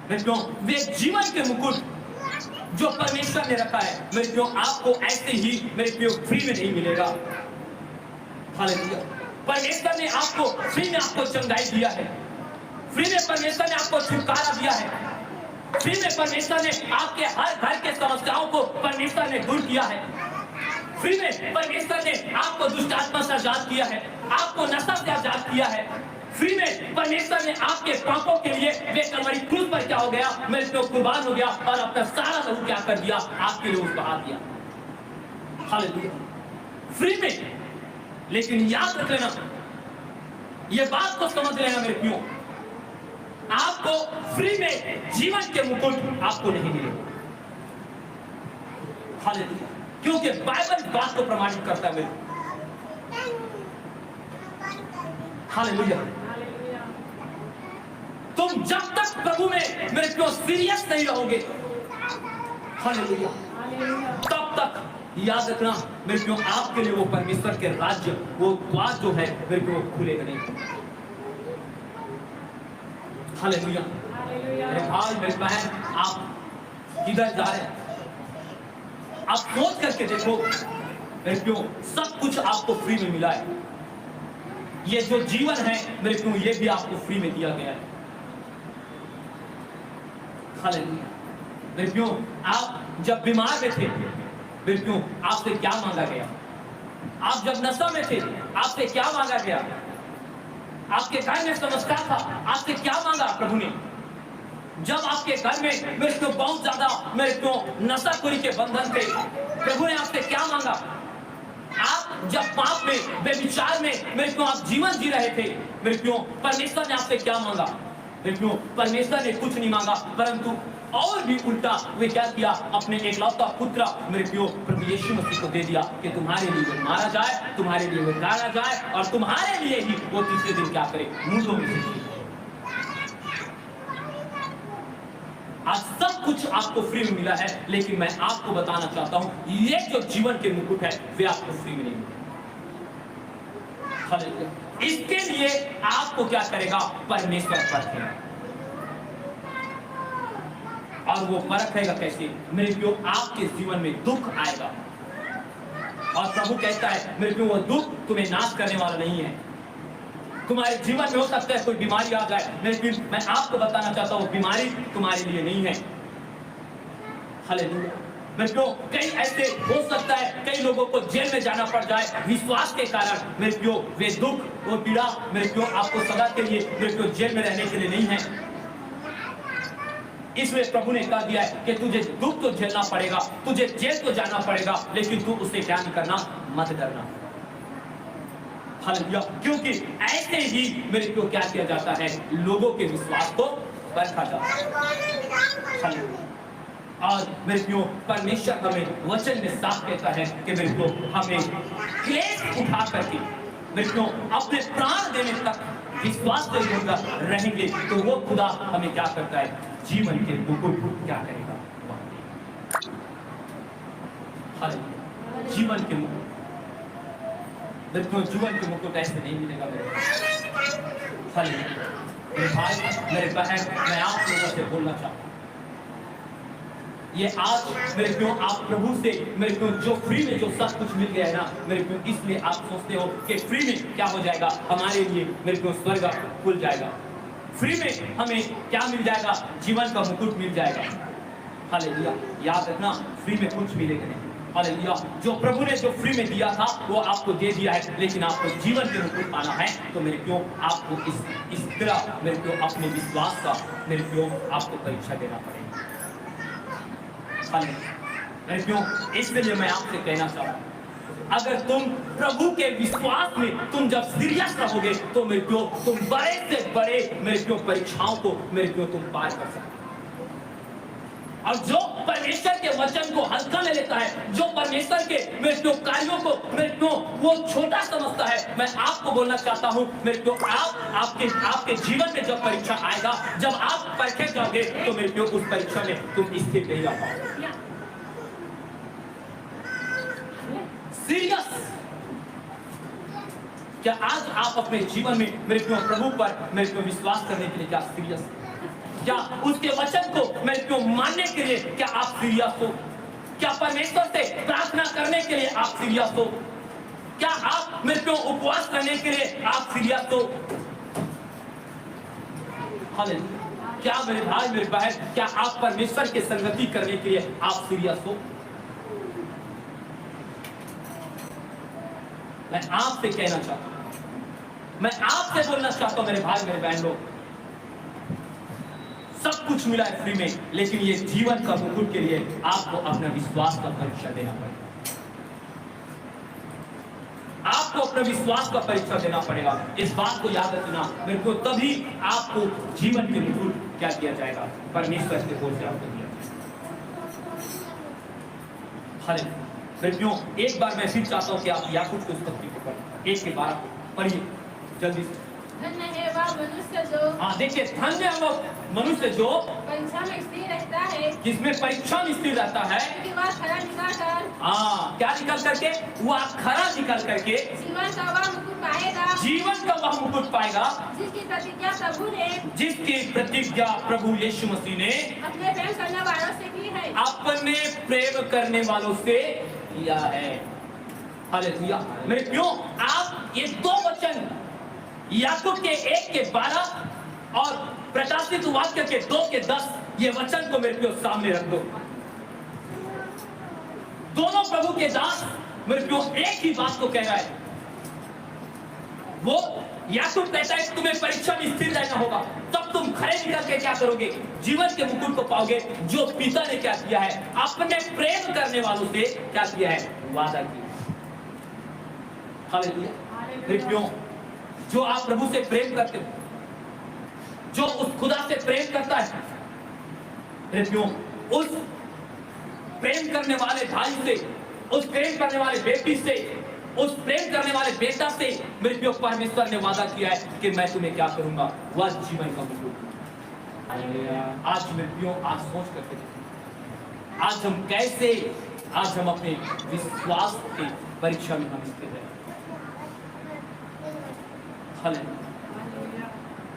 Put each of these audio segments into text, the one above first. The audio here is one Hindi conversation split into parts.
मेरे प्रियो वे जीवन के मुकुट जो परमेश्वर ने रखा है, मेरे प्रियो आपको ऐसे ही मेरे प्रियो फ्री में नहीं मिलेगा। हालेलुया। परमेश्वर ने आपको फ्री में आपको चंगाई दिया है, फ्री में परमेश्वर ने आपको छुटकारा दिया है, फ्री में परमेश्वर ने आपके हर घर के समस्याओं को परमेश्वर ने दूर किया है, फ्री में परमेश्वर ने आपको दुष्ट आत्मा से आजाद किया है, आपको नशा से आजाद किया है, फ्री में परमेश्वर ने आपके पापों के लिए वे कलवरी क्रूस पर क्या हो गया, मेरे को कुर्बान हो गया और अपना सारा लहू क्या कर दिया, आपके लिए उसको बहा दिया। हालेलुया। फ्री में। लेकिन याद रख लेना, ये बात को समझ लेना मेरे प्रियो, आपको फ्री में जीवन के मुकुट आपको नहीं मिलेगा। हालेलुया। क्योंकि बाइबल इस बात को प्रमाणित करता है मेरे। हालेलुया। तुम जब तक प्रभु में मेरे प्रियो सीरियस नहीं रहोगे, हालेलुया, तब तक याद रखना मेरे प्रियो आपके लिए वो परमेश्वर के राज्य, वो द्वार जो है मेरे प्रियो खुलेगा नहीं। हालेलुया। मेरे भाई मेरे बहन, आप किधर जा रहे हैं? आप सोच करके देखो मेरे प्रियो, सब कुछ आपको फ्री में मिला है। ये जो जीवन है मेरे प्रियो, ये भी आपको फ्री में दिया गया है। हालेलुया। मेरे प्रियो, आप जब बीमार में थे मेरे प्रियो, आपसे क्या मांगा गया? आप जब नशा में थे, आपसे क्या मांगा गया? आपके घर में समस्या था, आपसे क्या मांगा प्रभु ने? जब आपके घर में मेरे को बहुत ज्यादा मेरे को नशाखोरी के बंधन थे, प्रभु ने आपसे क्या मांगा? आप जब पाप में, बेविचार में मेरे को आप जीवन जी रहे थे मेरे को, परमेश्वर ने आपसे क्या मांगा? मेरे को परमेश्वर ने कुछ नहीं मांगा, परंतु और भी उल्टा वे क्या किया, अपने एकलौता पुत्र मेरे प्रियो प्रभु यीशु मसीह को दे दिया कि तुम्हारे लिए वो मारा जाए, तुम्हारे लिए वो गाड़ा जाए और तुम्हारे लिए ही वो तीसरे दिन क्या करे, मुर्दों में से। आज सब कुछ आपको फ्री में मिला है, लेकिन मैं आपको बताना चाहता हूं, ये जो जीवन के मुकुट है वे आपको फ्री में नहीं मिले। इसके लिए आपको क्या करेगा? परमेश्वर परखेगा। और वो परखेगा कैसे? मेरे प्रियो, आपके जीवन में दुख आएगा और प्रभु कहता है मेरे प्रियो, वो दुख तुम्हें नाश करने वाला नहीं है। तुम्हारे जीवन में हो सकता है कोई बीमारी आ जाए, लेकिन मैं आपको बताना चाहता हूं बीमारी तुम्हारे लिए नहीं है। हालेलुया। मेरे प्रियो, कई ऐसे हो सकता है कई लोगों को जेल में जाना पड़ जाए विश्वास के कारण। मेरे प्रियो, वे दुख, वो पीड़ा मेरे प्रियो आपको सदा के लिए मेरे प्रियो जेल में रहने के लिए नहीं है। इसलिए प्रभु ने कह दिया है कि तुझे दुख तो झेलना पड़ेगा, तुझे जेल तो जाना पड़ेगा, लेकिन तू उसे क्या नहीं करना, मत डरना। हालेलुया। क्योंकि ऐसे ही मेरे को क्या किया जाता है, लोगों के विश्वास को परखा जाता है। हालेलुया। और मेरे प्रियो, परमेश्वर हमें वचन में साफ कहता है कि मेरे को हमें क्लेश उठा करके मेरे को अपने प्राण देने तक विश्वास से रहेंगे तो वो खुदा हमें क्या करता है, जीवन के मुकुट क्या करेगा, जीवन के मुकुट। मेरे को जीवन के मुकुट ऐसे नहीं मिलेगा मेरे भाई, मेरे बहन, मैं आप लोगों से बोलना चाहता हूँ, ये आज मेरे क्यों आप प्रभु से मेरे क्यों जो फ्री में जो सब कुछ मिल गया है ना मेरे क्यों, इसलिए आप सोचते हो कि फ्री में क्या हो जाएगा हमारे लिए, मेरे क्यों स्वर्ग खुल जाएगा, फ्री में हमें क्या मिल जाएगा, जीवन का मुकुट मिल जाएगा। हालेलुया। याद रखना, फ्री में कुछ मिलेगा नहीं। हालेलुया। जो प्रभु ने जो फ्री में दिया था वो आपको दे दिया है, लेकिन आपको जीवन के मुकुट पाना है तो मेरे क्यों आपको इस तरह मेरे क्यों अपने विश्वास का मेरे क्यों आपको परीक्षा देना पड़ेगा। मेरे क्यों, इसलिए मैं आपसे कहना चाहता हूं, अगर तुम प्रभु के विश्वास में तुम जब सीरियस रहोगे तो मेरे क्यों तुम बड़े से बड़े मेरे क्यों परीक्षाओं को मेरे क्यों तुम पार कर सकते। और जो परमेश्वर के वचन को हल्का ले लेता है, जो परमेश्वर के मेरे क्यों कार्यों को मेरे क्यों वो छोटा समझता है, मैं आपको बोलना चाहता हूं मेरे क्यों आपके जीवन में जब परीक्षा आएगा, जब आप परखे जाओगे तो मेरे क्यों उस परीक्षा में तुम स्थिर नहीं रह पाओगे। सीरियस, क्या आज आप अपने जीवन में मेरे क्यों प्रभु पर मेरे क्यों विश्वास करने के लिए क्या सीरियस? क्या उसके वचन को मेरे प्रियो मानने के लिए क्या आप सीरियस हो? क्या परमेश्वर से प्रार्थना करने के लिए आप सीरियस हो? क्या आप मेरे प्रियो उपवास करने के लिए आप सीरियस हो? हालेलुया। क्या मेरे भाई मेरे बहन, क्या आप परमेश्वर की संगति करने के लिए आप सीरियस हो? मैं आपसे कहना चाहता हूं, मैं आपसे बोलना चाहता हूं मेरे भाई मेरे बहन लोग, सब कुछ मिला है फ्री में, लेकिन ये जीवन का मुकुट के लिए आपको अपना विश्वास का परीक्षा देना पड़ेगा। आपको अपना विश्वास का परीक्षा देना पड़ेगा। इस बात को याद रखना मेरे को, तभी आपको जीवन के मुकुट क्या किया जाएगा, परमेश्वर के ओर से आपको दिया जाएगा। प्रेमियों, एक बार मैं फिर चाहता हूं कि आप याकूब की पुस्तक को पढ़ें, 1:12 पढ़िए जल्दी से। धन्य है वह मनुष्य जो, हाँ देखिए, धन्य है वह मनुष्य जो परीक्षा में स्थिर रहता है, जिसमें परीक्षा में स्थिर रहता है, क्योंकि वह खरा निकाल कर, हाँ क्या निकल करके, वह खरा निकल करके जीवन का वह मुकुट पाएगा, जीवन का वह मुकुट पाएगा, जिसकी प्रतिज्ञा प्रभु ने, जिसकी प्रतिज्ञा प्रभु यीशु मसीह ने अपने प्रेम करने वालों से की है, अपने प्रेम करने वालों से किया है। हालेलुया। मेरे प्रियो, आप ये दो वचन याकूब के 1:12 और प्रकाशित वाक्य के 2:10 ये वचन को मेरे प्रियो सामने रख दो। दोनों प्रभु के दास मेरे प्रियो एक ही बात को कह रहा है। वो याकूब कहता है तुम्हें परीक्षा में स्थिर रहना होगा, तब तुम खरे निकल के क्या करोगे, जीवन के मुकुट को पाओगे, जो पिता ने क्या किया है, अपने प्रेम करने वालों से क्या किया है, वादा किया। हालेलुया। मेरे प्रियो, जो आप प्रभु से प्रेम करते हो, जो उस खुदा से प्रेम करता है, मेरे प्रियो, उस प्रेम करने वाले भाई से, उस प्रेम करने वाले बेटी से, उस प्रेम करने वाले बेटा से मेरे प्रियो परमेश्वर ने वादा किया है कि मैं तुम्हें क्या करूंगा, वह जीवन का मुकुट। आज मेरे प्रियो, आज सोच करके आज हम कैसे, आज हम अपने विश्वास की परीक्षा में हम स्थित हैं।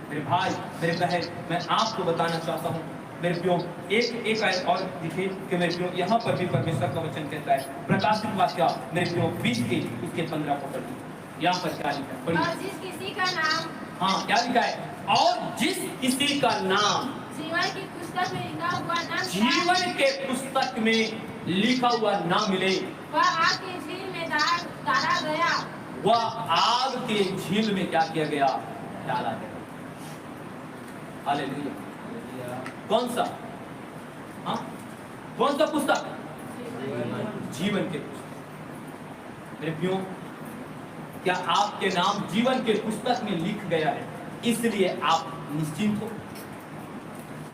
मेरे भाई मेरे बहन, मैं आपको बताना चाहता हूँ मेरे प्रियो, एक आयत और दिखे कि मेरे प्रियो यहाँ पर भी परमेश्वर का वचन कहता है, प्रकाशित वाक्य मेरे प्रियो 20 के उसके 15 को पढ़िए। यहाँ पर क्या लिखा है, और जिस किसी का नाम, हाँ क्या लिखा है, और जिस किसी का नाम जीवन की पुस्तक में लिखा हुआ नाम, जीवन के पुस्तक में लिखा हुआ नाम मिले, वह आग की झील में डाला गया, वह आग के झील में क्या किया गया, डाला गया। हालेलुया। कौन सा, हाँ कौन सा पुस्तक, जीवन के पुस्तक। मेरे प्रियो, क्या आपके नाम जीवन के पुस्तक में लिख गया है, इसलिए आप निश्चिंत हो?